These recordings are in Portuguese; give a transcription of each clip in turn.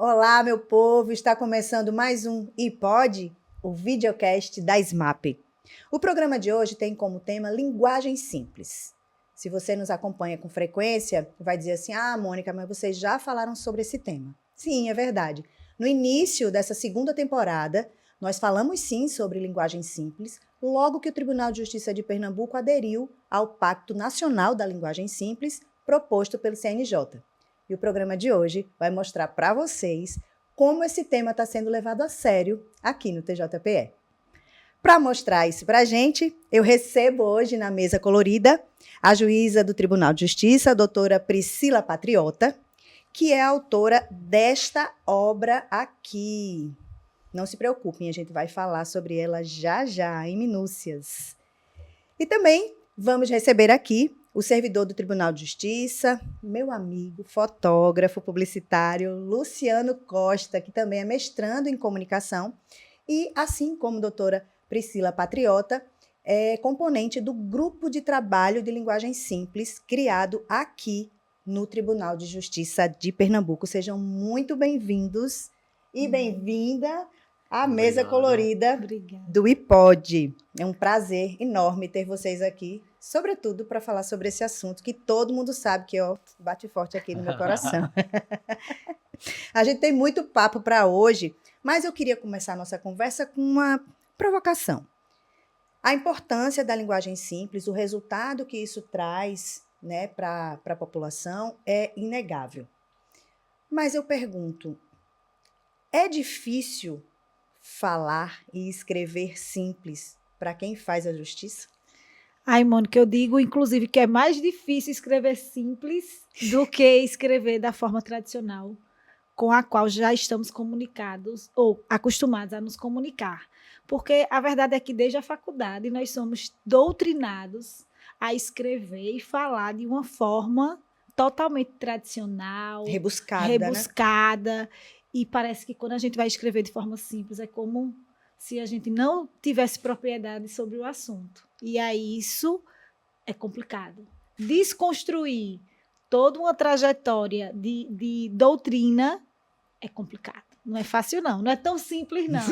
Olá, meu povo! Está começando mais um iPod, o videocast da SMAP. O programa de hoje tem como tema linguagem simples. Se você nos acompanha com frequência, vai dizer assim: ah, Mônica, mas vocês já falaram sobre esse tema. Sim, é verdade. No início dessa segunda temporada, nós falamos sim sobre linguagem simples, logo que o Tribunal de Justiça de Pernambuco aderiu ao Pacto Nacional da Linguagem Simples, proposto pelo CNJ. E o programa de hoje vai mostrar para vocês como esse tema está sendo levado a sério aqui no TJPE. Para mostrar isso para a gente, eu recebo hoje na mesa colorida a juíza do Tribunal de Justiça, a doutora Priscila Patriota, que é a autora desta obra aqui. Não se preocupem, a gente vai falar sobre ela já já, em minúcias. E também vamos receber aqui o servidor do Tribunal de Justiça, meu amigo, fotógrafo, publicitário, Luciano Costa, que também é mestrando em comunicação, e assim como a doutora Priscila Patriota, é componente do Grupo de Trabalho de Linguagem Simples, criado aqui no Tribunal de Justiça de Pernambuco. Sejam muito bem-vindos e bem-vinda à mesa colorida do iPod. É um prazer enorme ter vocês aqui, sobretudo para falar sobre esse assunto que todo mundo sabe que bate forte aqui no meu coração. A gente tem muito papo para hoje, mas eu queria começar a nossa conversa com uma provocação. A importância da linguagem simples, o resultado que isso traz, né, para a população é inegável. Mas eu pergunto, é difícil falar e escrever simples para quem faz a justiça? Ai, Mônica, eu digo, inclusive, que é mais difícil escrever simples do que escrever da forma tradicional, com a qual já estamos comunicados ou acostumados a nos comunicar. Porque a verdade é que desde a faculdade nós somos doutrinados a escrever e falar de uma forma totalmente tradicional, rebuscada, né? E parece que quando a gente vai escrever de forma simples é como se a gente não tivesse propriedade sobre o assunto. E aí isso é complicado. Desconstruir toda uma trajetória de doutrina é complicado. Não é fácil, não. Não é tão simples, não.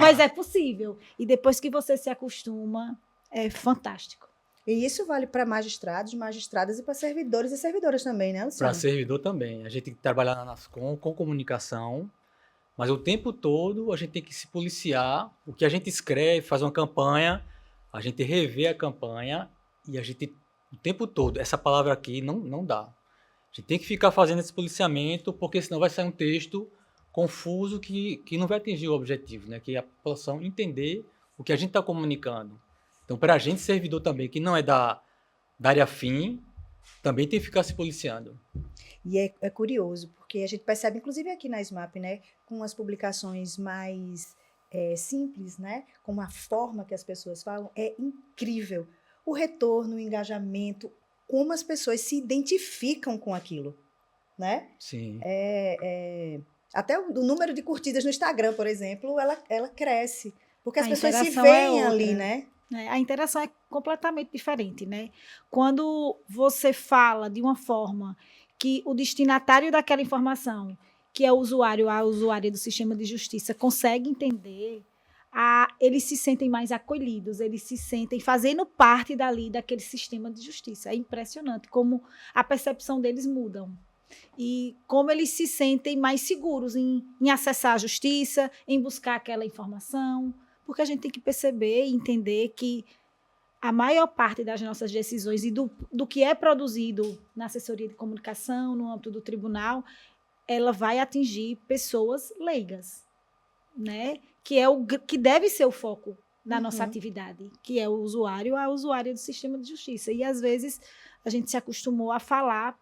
Mas é possível. E depois que você se acostuma, é fantástico. E isso vale para magistrados, magistradas e para servidores e servidoras também, né, Luciano? Para servidor também. A gente tem que trabalhar na Nascom com comunicação, mas o tempo todo a gente tem que se policiar. O que a gente escreve, faz uma campanha, a gente rever a campanha e a gente, o tempo todo, essa palavra aqui não dá. A gente tem que ficar fazendo esse policiamento, porque senão vai sair um texto confuso que não vai atingir o objetivo, né? Que é a população entender o que a gente está comunicando. Então, para a gente, servidor também, que não é da área fim, também tem que ficar se policiando. E é curioso, porque a gente percebe, inclusive aqui na SMAP, né, com as publicações mais simples, né, com a forma que as pessoas falam, é incrível. O retorno, o engajamento, como as pessoas se identificam com aquilo, né? Sim. Até o número de curtidas no Instagram, por exemplo, ela cresce, porque as pessoas se veem ali, né? A interação é completamente diferente, né? Quando você fala de uma forma que o destinatário daquela informação, que é o usuário, a usuária do sistema de justiça, consegue entender, eles se sentem mais acolhidos, eles se sentem fazendo parte dali daquele sistema de justiça. É impressionante como a percepção deles mudam. E como eles se sentem mais seguros em acessar a justiça, em buscar aquela informação. Porque a gente tem que perceber e entender que a maior parte das nossas decisões e do que é produzido na assessoria de comunicação, no âmbito do tribunal, ela vai atingir pessoas leigas, né? Que deve ser o foco da nossa atividade, que é o usuário, a usuária do sistema de justiça. E, às vezes, a gente se acostumou a falar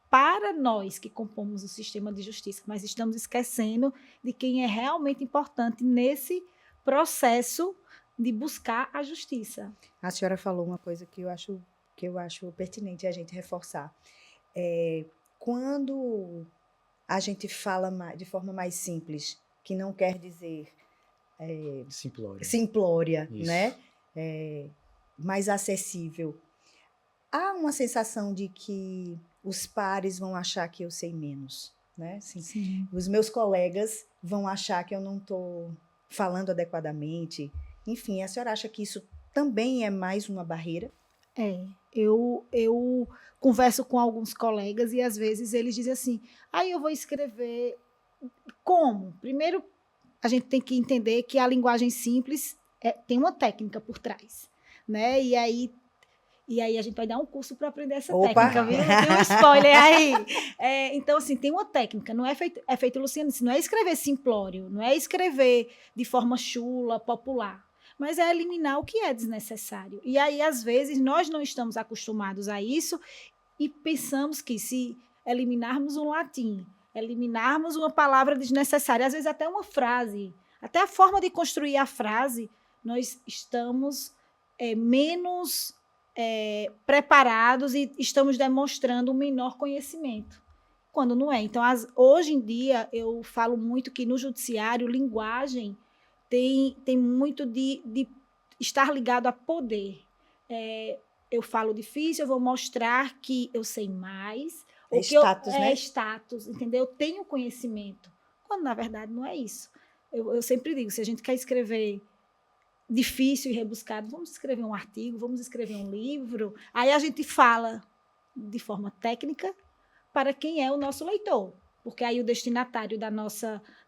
para nós que compomos o sistema de justiça, mas estamos esquecendo de quem é realmente importante nesse processo de buscar a justiça. A senhora falou uma coisa que eu acho pertinente a gente reforçar. Quando a gente fala de forma mais simples, que não quer dizer simplória, né? Mais acessível, há uma sensação de que os pares vão achar que eu sei menos. né? Assim, Sim. os meus colegas vão achar que eu não estou falando adequadamente. Enfim, a senhora acha que isso também é mais uma barreira? Eu converso com alguns colegas e às vezes eles dizem assim, aí eu vou escrever como? Primeiro, a gente tem que entender que a linguagem simples tem uma técnica por trás, né? E aí a gente vai dar um curso para aprender essa Opa! técnica, viu? Tem um spoiler aí. Então, assim, tem uma técnica, não é feito Luciano, não é escrever simplório, não é escrever de forma chula, popular, mas é eliminar o que é desnecessário. E aí, às vezes, nós não estamos acostumados a isso e pensamos que se eliminarmos um latim, eliminarmos uma palavra desnecessária, às vezes até uma frase, até a forma de construir a frase, nós estamos menos preparados e estamos demonstrando um menor conhecimento, quando não é. Então, hoje em dia, eu falo muito que no judiciário, linguagem tem muito de estar ligado a poder. Eu falo difícil, eu vou mostrar que eu sei mais. É status, né? É status, entendeu? Eu tenho conhecimento. Quando, na verdade, não é isso. Eu sempre digo, se a gente quer escrever difícil e rebuscado, vamos escrever um artigo, vamos escrever um livro. Aí a gente fala de forma técnica para quem é o nosso leitor. Porque aí o destinatário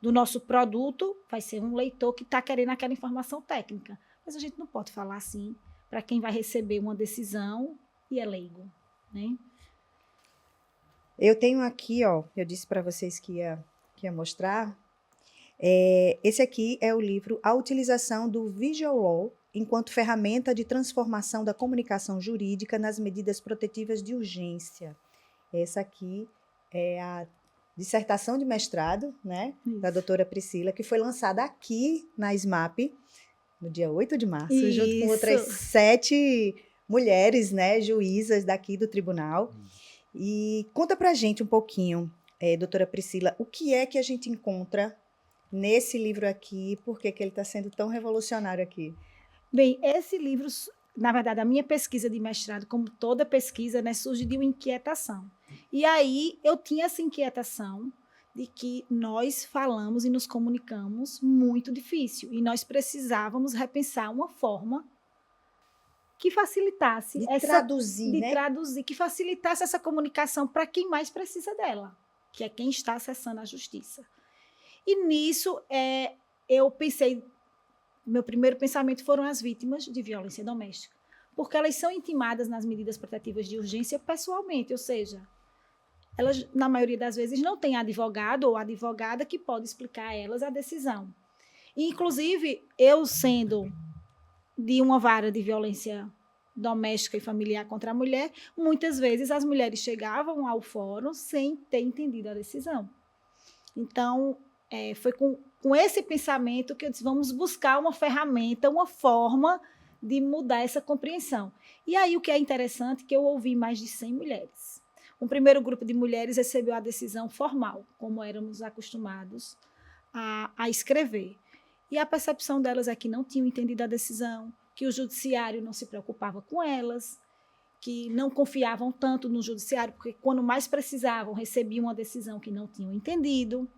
do nosso produto vai ser um leitor que está querendo aquela informação técnica. Mas a gente não pode falar assim para quem vai receber uma decisão e é leigo, né? Eu tenho aqui, ó, eu disse para vocês que ia mostrar. Esse aqui é o livro A Utilização do Visual Law enquanto ferramenta de transformação da comunicação jurídica nas medidas protetivas de urgência. Essa aqui é a dissertação de mestrado, né, da doutora Priscila, que foi lançada aqui na SMAP, no dia 8 de março, junto com outras 7 mulheres, né, juízas daqui do tribunal. E conta pra gente um pouquinho, doutora Priscila, o que é que a gente encontra nesse livro aqui, por que ele está sendo tão revolucionário aqui? Bem, esse livro, na verdade, a minha pesquisa de mestrado, como toda pesquisa, né, surge de uma inquietação. E aí eu tinha essa inquietação de que nós falamos e nos comunicamos muito difícil e nós precisávamos repensar uma forma que facilitasse traduzir, que facilitasse essa comunicação para quem mais precisa dela, que é quem está acessando a justiça. E nisso eu pensei, meu primeiro pensamento foram as vítimas de violência doméstica, porque elas são intimadas nas medidas protetivas de urgência pessoalmente, ou seja, elas, na maioria das vezes, não têm advogado ou advogada que pode explicar a elas a decisão. E, inclusive, eu sendo de uma vara de violência doméstica e familiar contra a mulher, muitas vezes as mulheres chegavam ao fórum sem ter entendido a decisão. Então, foi com esse pensamento que eu disse, vamos buscar uma ferramenta, uma forma de mudar essa compreensão. E aí o que é interessante é que eu ouvi mais de 100 mulheres. Um primeiro grupo de mulheres recebeu a decisão formal, como éramos acostumados a escrever. E a percepção delas é que não tinham entendido a decisão, que o judiciário não se preocupava com elas, que não confiavam tanto no judiciário, porque quando mais precisavam, recebiam uma decisão que não tinham entendido.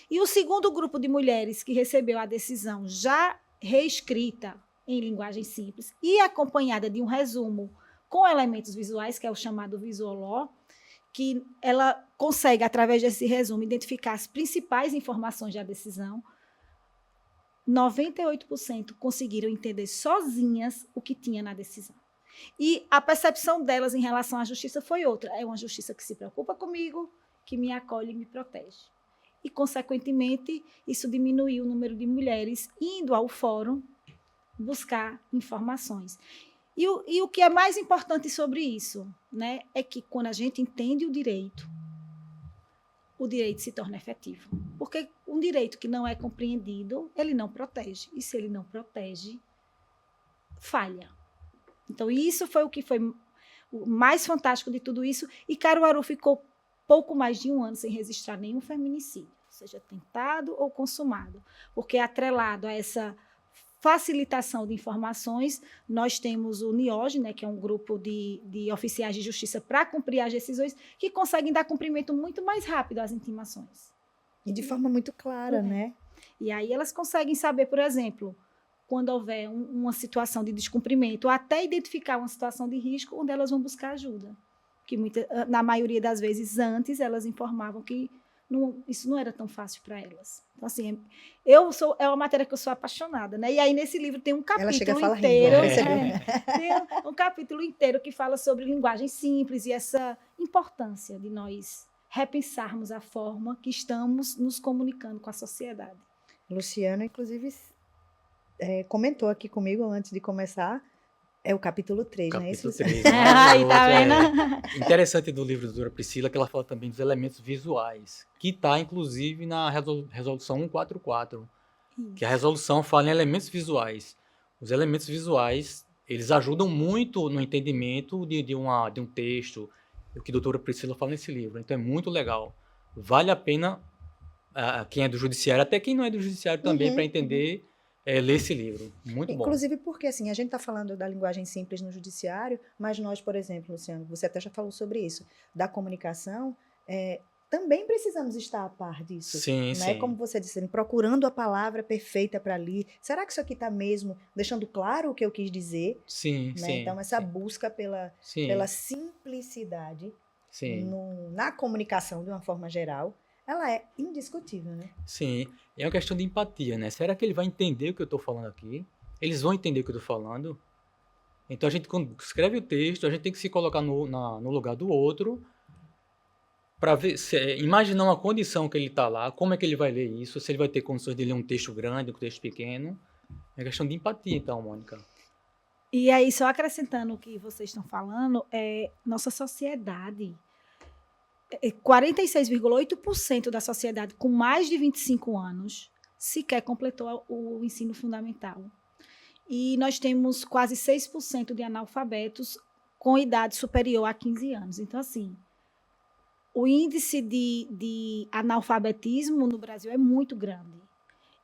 E o segundo grupo de mulheres que recebeu a decisão já reescrita em linguagem simples e acompanhada de um resumo com elementos visuais, que é o chamado Visual Law, que ela consegue, através desse resumo, identificar as principais informações da decisão. 98% conseguiram entender sozinhas o que tinha na decisão. E a percepção delas em relação à justiça foi outra. É uma justiça que se preocupa comigo, que me acolhe e me protege. E, consequentemente, isso diminuiu o número de mulheres indo ao fórum buscar informações. E o que é mais importante sobre isso, né, é que quando a gente entende o direito se torna efetivo. Porque um direito que não é compreendido, ele não protege. E se ele não protege, falha. Então, isso foi o que foi o mais fantástico de tudo isso. E Caruaru ficou pouco mais de 1 ano sem registrar nenhum feminicídio, seja tentado ou consumado, porque atrelado a essa facilitação de informações, nós temos o NIOJ, né, que é um grupo de oficiais de justiça para cumprir as decisões, que conseguem dar cumprimento muito mais rápido às intimações. E de forma muito clara, né? E aí elas conseguem saber, por exemplo, quando houver uma situação de descumprimento, ou até identificar uma situação de risco, onde elas vão buscar ajuda. Que na maioria das vezes, antes, elas informavam que isso não era tão fácil para elas. Então, assim, é uma matéria que eu sou apaixonada, né? E aí, nesse livro, tem um capítulo inteiro. Tem um capítulo inteiro que fala sobre linguagem simples e essa importância de nós repensarmos a forma que estamos nos comunicando com a sociedade. Luciana, inclusive, comentou aqui comigo antes de começar. É o capítulo 3, não é isso? Capítulo 3. Aí, tá vendo? Interessante do livro da doutora Priscila que ela fala também dos elementos visuais, que está, inclusive, na resolução 144, que a resolução fala em elementos visuais. Os elementos visuais, eles ajudam muito no entendimento de um texto, o que a doutora Priscila fala nesse livro. Então, é muito legal. Vale a pena, quem é do judiciário, até quem não é do judiciário também, para entender... ler esse livro, muito bom. Inclusive porque, assim, a gente está falando da linguagem simples no judiciário, mas nós, por exemplo, Luciano, você até já falou sobre isso, da comunicação, também precisamos estar a par disso. Sim, né? sim. Como você disse, procurando a palavra perfeita para ali. Será que isso aqui está mesmo deixando claro o que eu quis dizer? Sim, né? sim. Então, essa sim. busca pela simplicidade na comunicação, de uma forma geral, ela é indiscutível, né? Sim, é uma questão de empatia, né? Será que ele vai entender o que eu estou falando aqui? Eles vão entender o que eu estou falando? Então, a gente, quando escreve o texto, a gente tem que se colocar no lugar do outro para ver, imaginar uma condição que ele está lá, como é que ele vai ler isso, se ele vai ter condições de ler um texto grande, um texto pequeno. É questão de empatia, então, Mônica. E aí, só acrescentando o que vocês estão falando, nossa sociedade... 46,8% da sociedade com mais de 25 anos sequer completou o ensino fundamental. E nós temos quase 6% de analfabetos com idade superior a 15 anos. Então, assim, o índice de analfabetismo no Brasil é muito grande.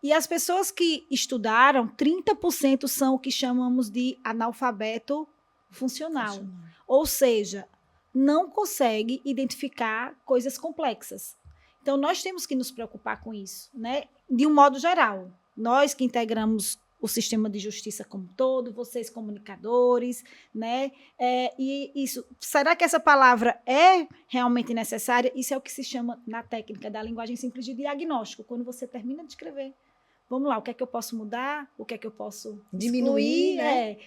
E as pessoas que estudaram, 30% são o que chamamos de analfabeto funcional. Ou seja, não consegue identificar coisas complexas. Então, nós temos que nos preocupar com isso, né? De um modo geral. Nós que integramos o sistema de justiça como um todo, vocês comunicadores, né? E isso, será que essa palavra é realmente necessária? Isso é o que se chama, na técnica da linguagem simples, de diagnóstico. Quando você termina de escrever, vamos lá, o que é que eu posso mudar? O que é que eu posso diminuir, né?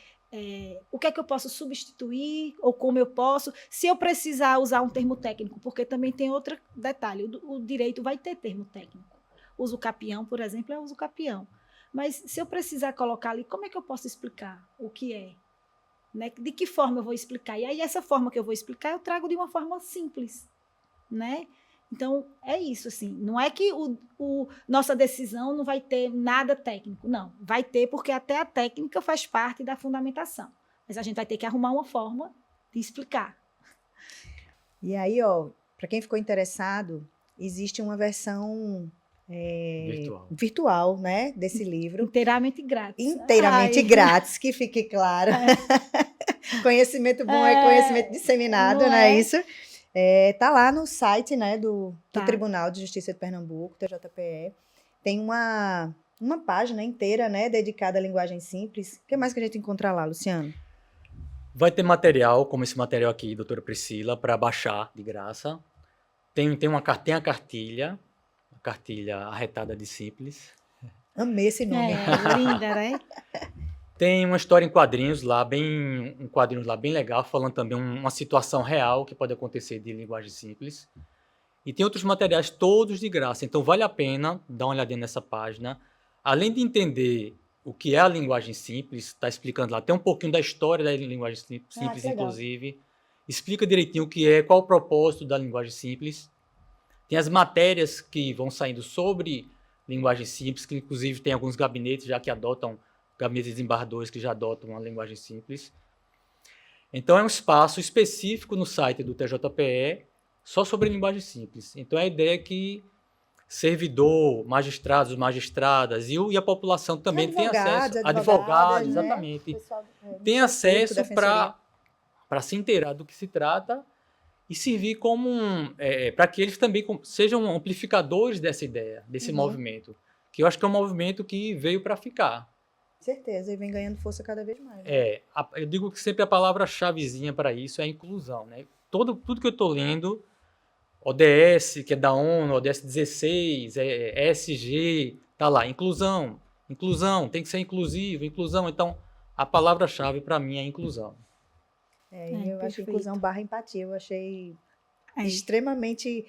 O que é que eu posso substituir ou como eu posso, se eu precisar usar um termo técnico, porque também tem outro detalhe, o direito vai ter termo técnico. Uso capião, por exemplo, é uso capião. Mas se eu precisar colocar ali, como é que eu posso explicar o que é? Né? De que forma eu vou explicar? E aí essa forma que eu vou explicar, eu trago de uma forma simples, né? Então, é isso, assim, não é que nossa decisão não vai ter nada técnico, não, vai ter porque até a técnica faz parte da fundamentação, mas a gente vai ter que arrumar uma forma de explicar. E aí, para quem ficou interessado, existe uma versão virtual, né, desse livro. Inteiramente grátis. Inteiramente grátis, que fique claro. Conhecimento bom é conhecimento disseminado, não é isso? Tá lá no site, né, do Tribunal de Justiça de Pernambuco, TJPE. Tem uma página inteira, né, dedicada à linguagem simples. O que mais que a gente encontra lá, Luciano? Vai ter material, como esse material aqui, doutora Priscila, para baixar de graça. Tem a cartilha arretada de simples. Amei esse nome. Linda, né? Tem uma história em quadrinhos lá, um quadrinho lá bem legal, falando também uma situação real que pode acontecer de linguagem simples. E tem outros materiais todos de graça, então vale a pena dar uma olhadinha nessa página. Além de entender o que é a linguagem simples, está explicando lá, tem um pouquinho da história da linguagem simples, inclusive. Explica direitinho o que é, qual o propósito da linguagem simples. Tem as matérias que vão saindo sobre linguagem simples, que inclusive tem alguns gabinetes já que adotam, gabinetes de desembargadores que já adotam a linguagem simples. Então, é um espaço específico no site do TJPE só sobre linguagem simples. Então, a ideia é que servidor, magistrados, magistradas e a população também tem acesso, Advogadas, advogados, né? exatamente, Pessoal, tem Ministério acesso Público, Defensoria. para se inteirar do que se trata e servir como para que eles também sejam amplificadores dessa ideia, desse movimento, que eu acho que é um movimento que veio para ficar. Certeza, e vem ganhando força cada vez mais. Eu digo que sempre a palavra-chavezinha para isso é a inclusão, né? Tudo que eu estou lendo, ODS, que é da ONU, ODS 16, ESG, tá lá, inclusão, tem que ser inclusivo, inclusão. Então, a palavra-chave para mim é inclusão. E eu acho perfeito. inclusão / empatia, eu achei É. extremamente,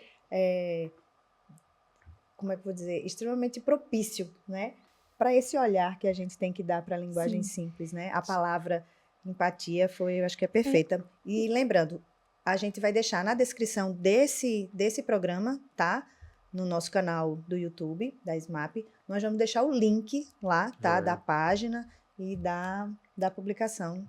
como é que eu vou dizer, extremamente propício, né? Para esse olhar que a gente tem que dar para a linguagem simples, né? A palavra empatia eu acho que é perfeita. E lembrando, a gente vai deixar na descrição desse programa, tá? No nosso canal do YouTube, da SMAP, nós vamos deixar o link lá, tá? Da página e da publicação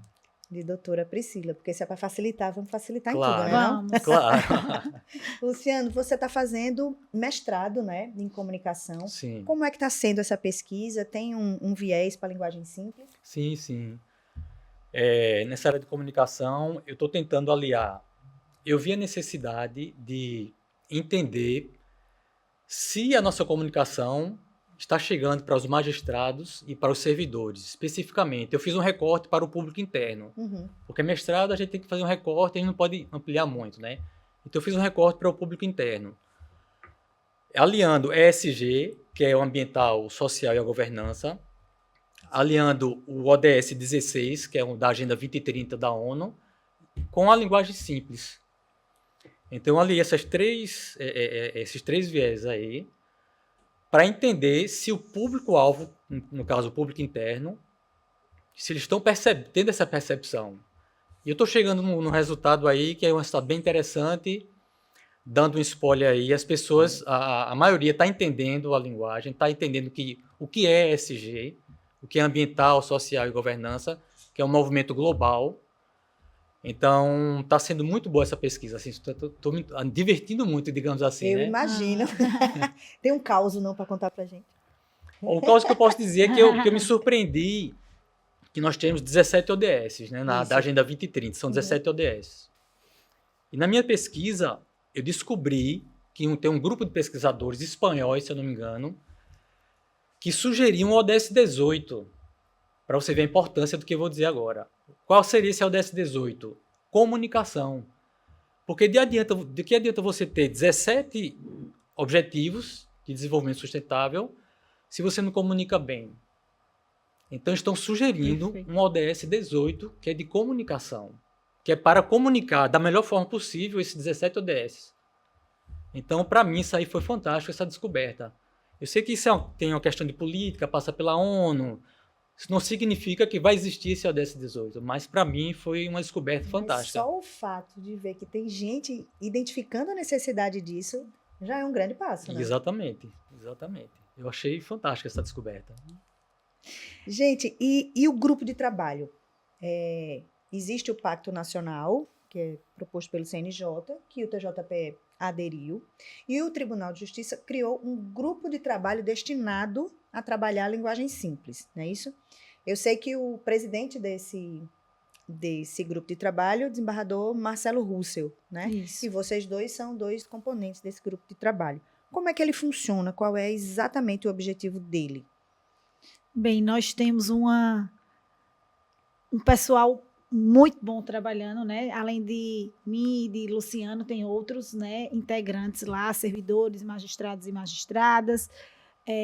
de doutora Priscila, porque se é para facilitar, vamos facilitar Claro. em tudo, né? Não? Vamos. Claro. Luciano, você está fazendo mestrado, né, em comunicação. Sim. Como é que está sendo essa pesquisa? Tem um viés para a linguagem simples? Sim, sim. Nessa área de comunicação, eu estou tentando aliar. Eu vi a necessidade de entender se a nossa comunicação está chegando para os magistrados e para os servidores, especificamente. Eu fiz um recorte para o público interno, porque mestrado a gente tem que fazer um recorte, a gente não pode ampliar muito, né? Então eu fiz um recorte para o público interno, aliando ESG, que é o ambiental, o social e a governança, aliando o ODS 16, que é o da Agenda 2030 da ONU, com a linguagem simples. Então, eu aliei esses três viés aí, para entender se o público-alvo, no caso o público interno, se eles estão tendo essa percepção. E eu estou chegando no resultado aí, que é um resultado bem interessante, dando um spoiler aí, as pessoas, a maioria está entendendo a linguagem, está entendendo o que é ESG, o que é ambiental, social e governança, que é um movimento global. Então, está sendo muito boa essa pesquisa. Assim, estou me divertindo muito, digamos assim. Eu né? imagino. Tem um caos não para contar para gente? O caso que eu posso dizer é que eu me surpreendi que nós temos 17 ODS, né, da Agenda 2030, são 17 ODS. E na minha pesquisa, eu descobri que tem um grupo de pesquisadores espanhóis, se eu não me engano, que sugeriam o ODS 18, para você ver a importância do que eu vou dizer agora. Qual seria esse ODS 18? Comunicação. Porque de que adianta você ter 17 objetivos de desenvolvimento sustentável se você não comunica bem? Então, estão sugerindo um ODS 18, que é de comunicação, que é para comunicar da melhor forma possível esses 17 ODS. Então, para mim, isso aí foi fantástico, essa descoberta. Eu sei que isso tem uma questão de política, passa pela ONU. Isso não significa que vai existir esse ODS 18, mas para mim foi uma descoberta fantástica. Só o fato de ver que tem gente identificando a necessidade disso já é um grande passo, né? Exatamente. Eu achei fantástica essa descoberta. Gente, e o grupo de trabalho? Existe o Pacto Nacional, que é proposto pelo CNJ, que o TJPE aderiu, e o Tribunal de Justiça criou um grupo de trabalho destinado a trabalhar a linguagem simples, não é isso? Eu sei que o presidente desse grupo de trabalho é o desembargador Marcelo Russell, né? Isso. E vocês dois são dois componentes desse grupo de trabalho. Como é que ele funciona? Qual é exatamente o objetivo dele? Bem, nós temos um pessoal muito bom trabalhando, né? Além de mim e de Luciano, tem outros, né, integrantes lá, servidores, magistrados e magistradas,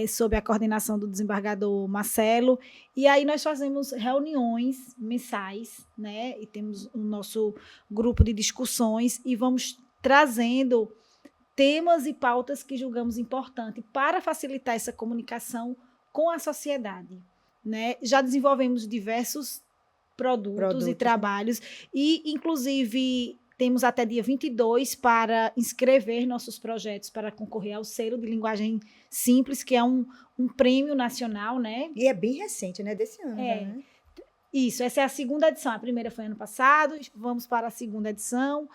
sob a coordenação do desembargador Marcelo. E aí nós fazemos reuniões mensais, né? E temos o nosso grupo de discussões e vamos trazendo temas e pautas que julgamos importantes para facilitar essa comunicação com a sociedade, né? Já desenvolvemos diversos produtos e trabalhos e, inclusive, temos até dia 22 para inscrever nossos projetos para concorrer ao selo de linguagem simples, que é um prêmio nacional, né? E é bem recente, né? Desse ano, né? Isso, essa é a segunda edição. A primeira foi ano passado, vamos para a segunda edição.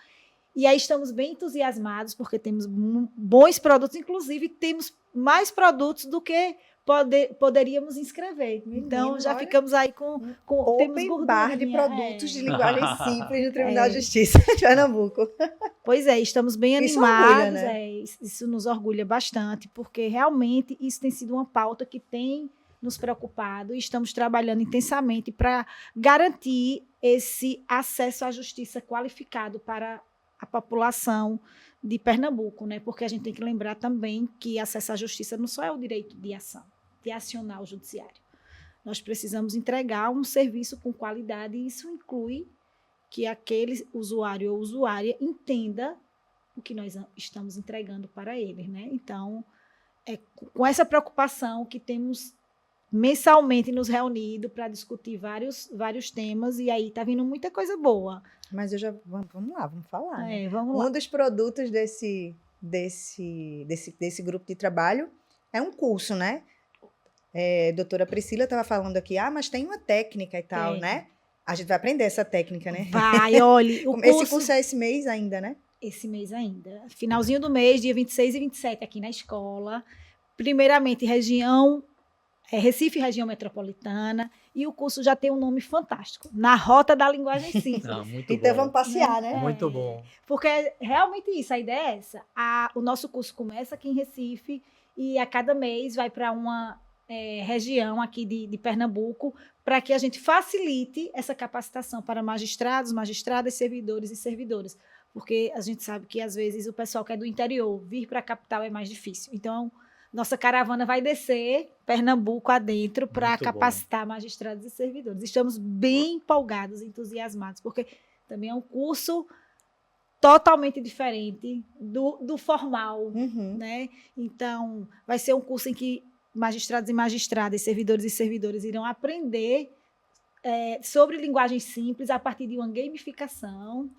E aí estamos bem entusiasmados, porque temos bons produtos, inclusive temos mais produtos do que poderíamos inscrever. Então, Menino, já olha, ficamos aí com temos open bar de gordurinha, produtos de linguagem simples no Tribunal É. de Justiça de Pernambuco. Pois é, estamos bem Isso animados, orgulha, né? isso nos orgulha bastante, porque realmente isso tem sido uma pauta que tem nos preocupado e estamos trabalhando intensamente para garantir esse acesso à justiça qualificado para a população de Pernambuco, né? Porque a gente tem que lembrar também que acesso à justiça não só é o direito de ação, de acionar o judiciário. Nós precisamos entregar um serviço com qualidade e isso inclui que aquele usuário ou usuária entenda o que nós estamos entregando para eles, né? Então, é com essa preocupação que temos mensalmente nos reunido para discutir vários temas e aí está vindo muita coisa boa. Mas vamos lá, vamos falar. Né? Vamos lá. Um dos produtos desse grupo de trabalho é um curso, né? Doutora Priscila estava falando aqui, mas tem uma técnica e tal, Tem. né? A gente vai aprender essa técnica, né? Vai, olha, Esse curso é esse mês ainda, né? Esse mês ainda. Finalzinho do mês, dia 26 e 27, aqui na escola. Primeiramente, Recife, região metropolitana. E o curso já tem um nome fantástico. Na Rota da Linguagem Simples. Muito Então bom. vamos passear, né? Muito bom. Porque é realmente isso, a ideia é essa. O nosso curso começa aqui em Recife e a cada mês vai para uma região aqui de Pernambuco para que a gente facilite essa capacitação para magistrados, magistradas, servidores e servidoras. Porque a gente sabe que, às vezes, o pessoal que é do interior, vir para a capital é mais difícil. Então, nossa caravana vai descer Pernambuco adentro para Muito capacitar magistrados e servidores. Estamos bem empolgados, entusiasmados, porque também é um curso totalmente diferente do formal, Uhum. né? Então, vai ser um curso em que magistrados e magistradas, servidores e servidoras irão aprender sobre linguagem simples a partir de uma gamificação.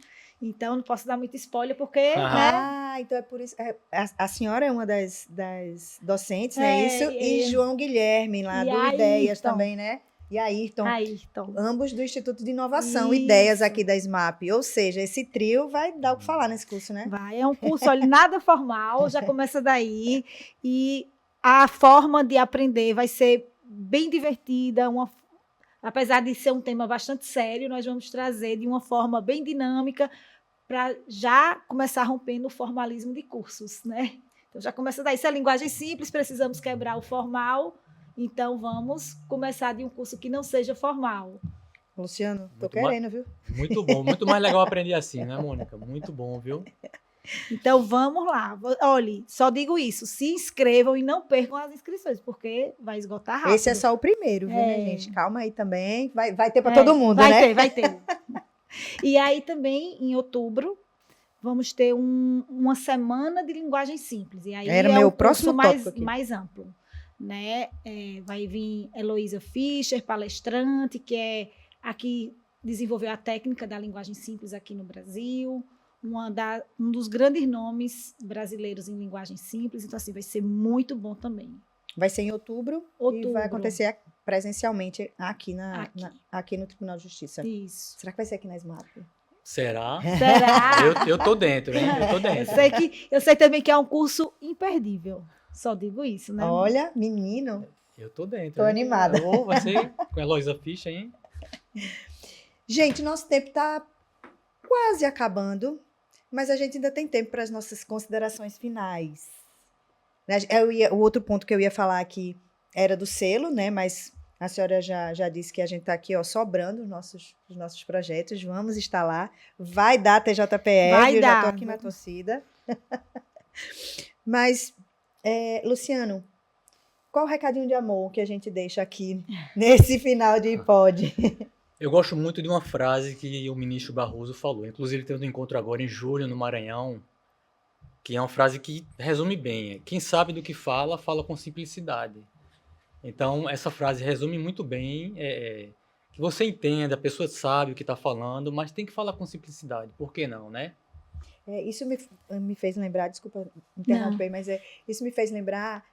Então, não posso dar muito spoiler, porque... né? Então é por isso. A senhora é uma das docentes, né? Isso. E João Guilherme, lá E do Ayrton. Ideias também, né? E Ayrton. Ayrton. Ambos do Instituto de Inovação, Isso. Ideias aqui da SMAP. Ou seja, esse trio vai dar o que falar nesse curso, né? Vai, é um curso, olha, nada formal, já começa daí. E a forma de aprender vai ser bem divertida, apesar de ser um tema bastante sério, nós vamos trazer de uma forma bem dinâmica para já começar rompendo o formalismo de cursos, né? Então, já começa daí. Se é linguagem simples, precisamos quebrar o formal, então vamos começar de um curso que não seja formal. Luciano, tô Muito querendo, viu? Muito bom, muito mais legal aprender assim, né, Mônica? Muito bom, viu? Então, vamos lá. Olhe, só digo isso, se inscrevam e não percam as inscrições, porque vai esgotar rápido. Esse é só o primeiro, viu, né, gente? Calma aí também. Vai ter para todo mundo, vai né? Vai ter. E aí também, em outubro, vamos ter uma semana de linguagem simples. E aí Era meu próximo tópico aqui. mais amplo. Né? Vai vir Heloísa Fischer, palestrante, que aqui desenvolveu a técnica da linguagem simples aqui no Brasil. Um dos grandes nomes brasileiros em linguagem simples. Então, assim, vai ser muito bom também. Vai ser em outubro. E vai acontecer presencialmente aqui no Tribunal de Justiça. Isso. Será que vai ser aqui na SMAP? Será? Será? Eu tô dentro, hein? Eu tô dentro. Eu sei também que é um curso imperdível. Só digo isso, né? Olha, menino. Eu tô dentro. Tô animada. Vai ser com a Heloísa Fischer, hein? Gente, nosso tempo tá quase acabando, mas a gente ainda tem tempo para as nossas considerações finais. O outro ponto que eu ia falar aqui era do selo, né? Mas a senhora já disse que a gente está aqui, sobrando os nossos projetos. Vamos estar lá. Vai dar TJPE, eu já estou aqui na torcida. Mas, Luciano, qual o recadinho de amor que a gente deixa aqui nesse final de pod? Eu gosto muito de uma frase que o ministro Barroso falou. Inclusive, teve um encontro agora em julho, no Maranhão, que é uma frase que resume bem. Quem sabe do que fala, fala com simplicidade. Então, essa frase resume muito bem que você entenda, a pessoa sabe o que está falando, mas tem que falar com simplicidade. Por que não, né? Isso me fez lembrar, desculpa interromper, mas isso me fez lembrar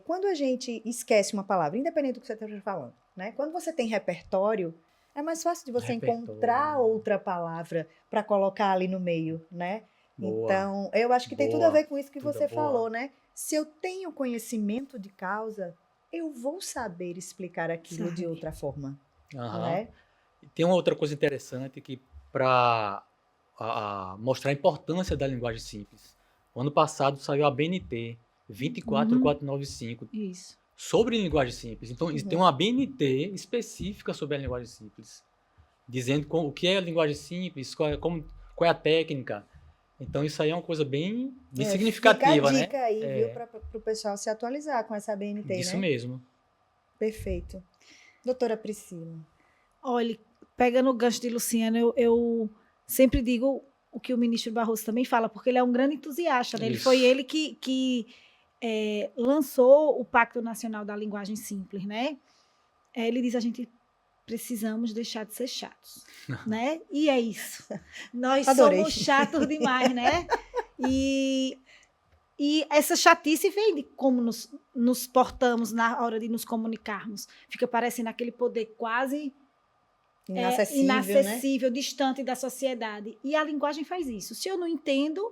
quando a gente esquece uma palavra, independente do que você esteja falando, né? Quando você tem repertório, é mais fácil de você encontrar outra palavra para colocar ali no meio, né? Boa. Então, eu acho que tem tudo a ver com isso que você falou, né? Se eu tenho conhecimento de causa, eu vou saber explicar aquilo de Sabe. outra forma, Aham. né? Tem uma outra coisa interessante que, para mostrar a importância da linguagem simples, o ano passado saiu a BNT 24495 Isso. sobre linguagem simples. Então, tem uma BNT específica sobre a linguagem simples, dizendo o que é a linguagem simples, qual é a técnica. Então, isso aí é uma coisa bem significativa, Fica a né? dica aí, viu, para o pessoal se atualizar com essa BNT, Isso né? mesmo. Perfeito. Doutora Priscila. Olha, pegando o gancho de Luciana, eu sempre digo o que o ministro Barroso também fala, porque ele é um grande entusiasta, né? Isso. Foi ele que lançou o Pacto Nacional da Linguagem Simples, né? Ele diz: a gente precisamos deixar de ser chatos, né? E é isso. Nós Adorei. somos chatos demais, né? E essa chatice vem de como nos portamos na hora de nos comunicarmos. Fica parecendo aquele poder quase inacessível, né? distante da sociedade. E a linguagem faz isso. Se eu não entendo,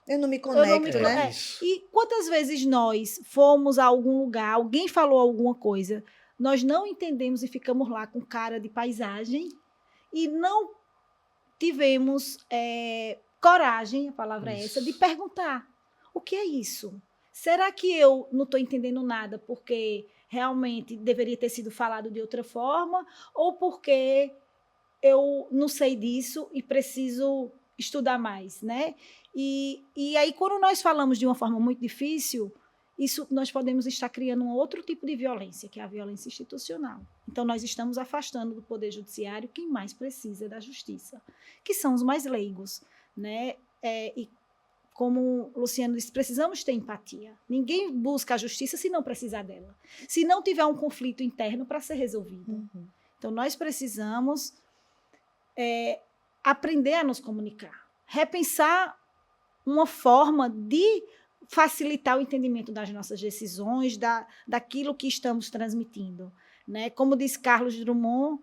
Eu não me eu não conecto, me... né? Isso. E quantas vezes nós fomos a algum lugar, alguém falou alguma coisa, nós não entendemos e ficamos lá com cara de paisagem e não tivemos coragem, a palavra é essa, de perguntar: o que é isso? Será que eu não estou entendendo nada porque realmente deveria ter sido falado de outra forma ou porque eu não sei disso e preciso estudar mais, né? E aí, quando nós falamos de uma forma muito difícil, isso nós podemos estar criando um outro tipo de violência, que é a violência institucional. Então, nós estamos afastando do Poder Judiciário quem mais precisa da justiça, que são os mais leigos, né? E como o Luciano disse, precisamos ter empatia. Ninguém busca a justiça se não precisar dela. Se não tiver um conflito interno para ser resolvido. Então, nós precisamos aprender a nos comunicar. Repensar uma forma de facilitar o entendimento das nossas decisões, daquilo que estamos transmitindo, né? Como diz Carlos Drummond,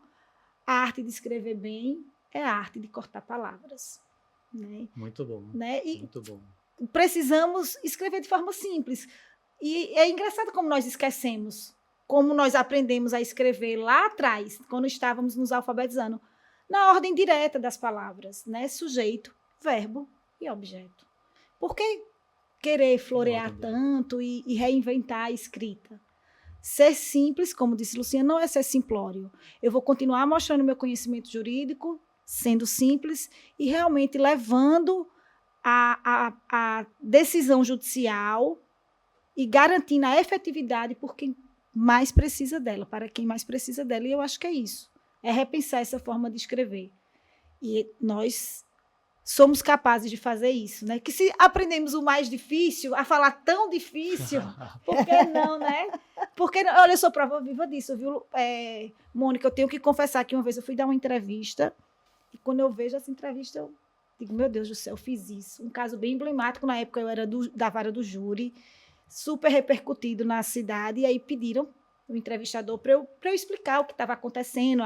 a arte de escrever bem é a arte de cortar palavras. Né? Muito bom. Né? E muito bom. precisamos escrever de forma simples. E é engraçado como nós esquecemos, como nós aprendemos a escrever lá atrás, quando estávamos nos alfabetizando, na ordem direta das palavras, né? Sujeito, verbo e objeto. Por que querer florear tanto e reinventar a escrita? Ser simples, como disse Luciana, não é ser simplório. Eu vou continuar mostrando meu conhecimento jurídico, sendo simples e realmente levando a decisão judicial e garantindo a efetividade por quem mais precisa dela, para quem mais precisa dela. E eu acho que é isso. É repensar essa forma de escrever. E nós somos capazes de fazer isso, né? Que se aprendemos o mais difícil, a falar tão difícil, por que não, né? Porque, olha, eu sou prova viva disso, viu, Mônica? Eu tenho que confessar que uma vez eu fui dar uma entrevista e quando eu vejo essa entrevista, eu digo, meu Deus do céu, eu fiz isso. Um caso bem emblemático, na época eu era da vara do júri, super repercutido na cidade, e aí pediram o entrevistador para eu explicar o que estava acontecendo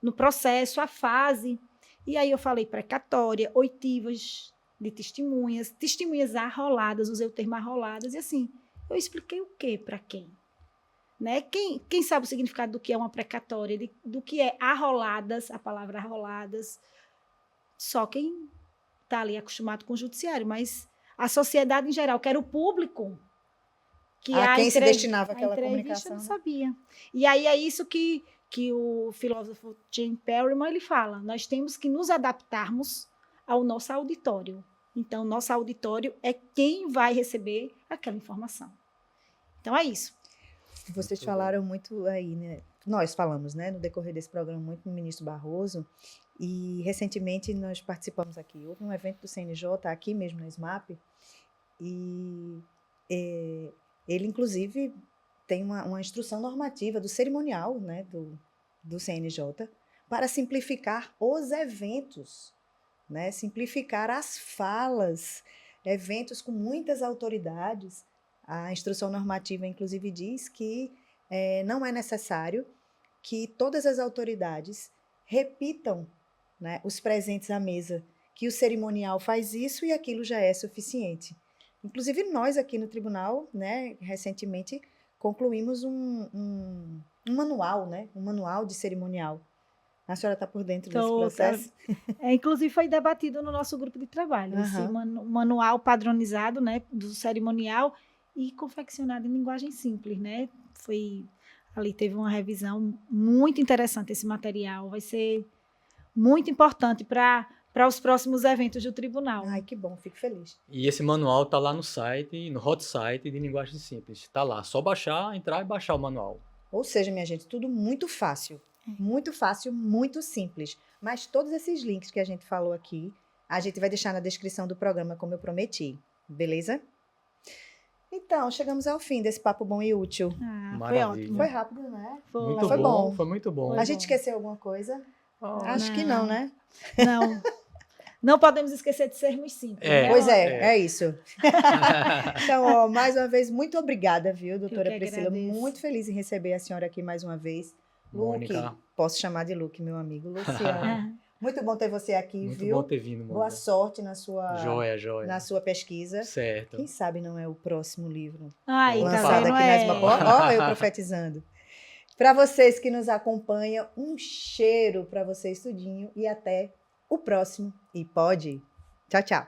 no processo, a fase. E aí eu falei precatória, oitivas de testemunhas arroladas, usei o termo arroladas, e assim, eu expliquei o quê para quem? Né? Quem sabe o significado do que é uma precatória, do que é arroladas, a palavra arroladas? Só quem está ali acostumado com o judiciário, mas a sociedade em geral, que era o público, que a quem se destinava aquela comunicação, não sabia. E aí é isso que o filósofo James Perryman ele fala, nós temos que nos adaptarmos ao nosso auditório. Então, nosso auditório é quem vai receber aquela informação. Então, é isso. Vocês falaram muito aí, né? Nós falamos, né, no decorrer desse programa, muito no ministro Barroso, e recentemente nós participamos aqui, houve um evento do CNJ aqui mesmo na SMAP, e ele, inclusive, tem uma instrução normativa do cerimonial, né, do CNJ para simplificar os eventos, né, simplificar as falas, eventos com muitas autoridades. A instrução normativa, inclusive, diz que não é necessário que todas as autoridades repitam, né, os presentes à mesa, que o cerimonial faz isso e aquilo já é suficiente. Inclusive, nós aqui no tribunal, né, recentemente concluímos um manual, né? Um manual de cerimonial. A senhora está por dentro desse processo? Inclusive, foi debatido no nosso grupo de trabalho, esse manual padronizado, né, do cerimonial e confeccionado em linguagem simples, né? Ali teve uma revisão muito interessante esse material. Vai ser muito importante para os próximos eventos do tribunal. Ai, que bom, fico feliz. E esse manual está lá no site, no hot site de linguagem simples. Está lá, só baixar, entrar e baixar o manual. Ou seja, minha gente, tudo muito fácil. Muito fácil, muito simples. Mas todos esses links que a gente falou aqui, a gente vai deixar na descrição do programa, como eu prometi. Beleza? Então, chegamos ao fim desse papo bom e útil. Foi ótimo. Foi rápido, né? Muito foi bom. Foi muito bom. A gente esqueceu alguma coisa? Acho que não, né? Não. Não podemos esquecer de sermos simples. Né? Pois é isso. Então, ó, mais uma vez, muito obrigada, viu, doutora Priscila? Agradeço. Muito feliz em receber a senhora aqui mais uma vez. Luke, posso chamar de Luke, meu amigo. Luciano. Muito bom ter você aqui, muito viu? Muito bom ter vindo, Boa sorte na sua, joia. Na sua pesquisa. Certo. Quem sabe não é o próximo livro lançado aqui na Esmapo. Ó, eu profetizando. Para vocês que nos acompanham, um cheiro para vocês tudinho e até o próximo E Pode. Tchau, tchau.